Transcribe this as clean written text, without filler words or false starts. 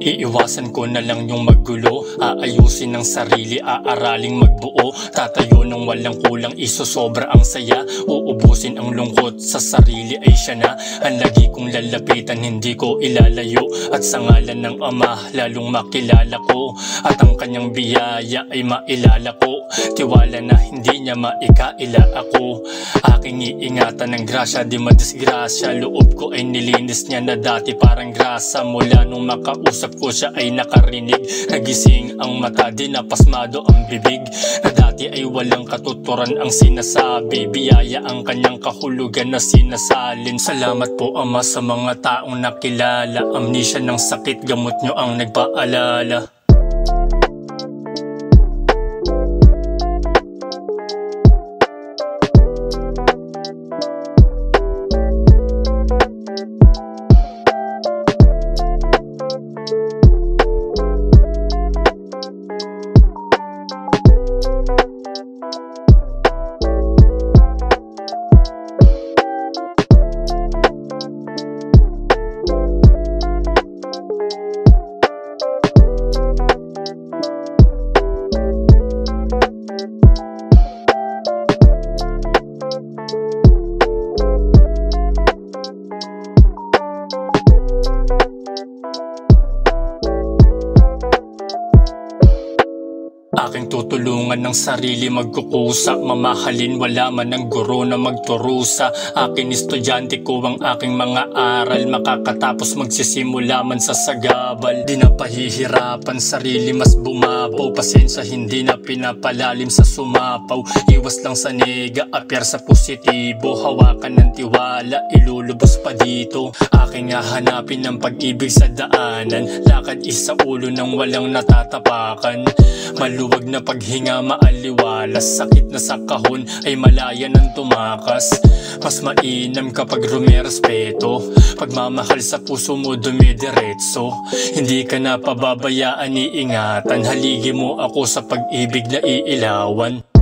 Iiwasan ko na lang yung maggulo, aayusin ng sarili, aaraling magbuo. Tatayo ng walang kulang, isosobra ang saya. Uubusin ang lungkot, sa sarili ay siya na ang lagi kong lalapitan, hindi ko ilalayo. At sa ngalan ng Ama, lalong makilala ko, at ang kanyang biyaya ay mailala ko. Tiwala na hindi niya maikaila ako. Aking iingatan ng grasya, di madisgrasya. Loob ko ay nilinis niya na dati parang grasa. Mula nung makausap ko siya ay nakarinig. Nagising ang mata, di napasmado ang bibig. Na dati ay walang katuturan ang sinasabi. Biyaya ang kanyang kahulugan na sinasalin. Salamat po Ama sa mga taong nakilala. Amnesia ng sakit, gamot nyo ang nagpaalala. Aking tutulungan ng sarili magkukusa, mamahalin wala man ang guro na magturusa. Akin estudyante ko ang aking mga aral, makakatapos magsisimula man sa sagabal. Di na pahihirapan sarili, mas bumabaw. Pasensya hindi na pinapalalim sa sumapaw. Iwas lang sa nega, apyar sa positibo. Hawakan ng tiwala, ilulubos pa dito. Aking hahanapin ng pag-ibig sa daanan. Lakad isa ulo ng walang natatapakan. Maluwag na paghinga, maaliwalas. Sakit na sa kahon ay malaya ng tumakas. Mas mainam kapag rumerespeto. Pagmamahal sa puso mo dumidiretso. Hindi ka na pababayaan, iingatan. Haligi mo ako sa pag-ibig na iilawan.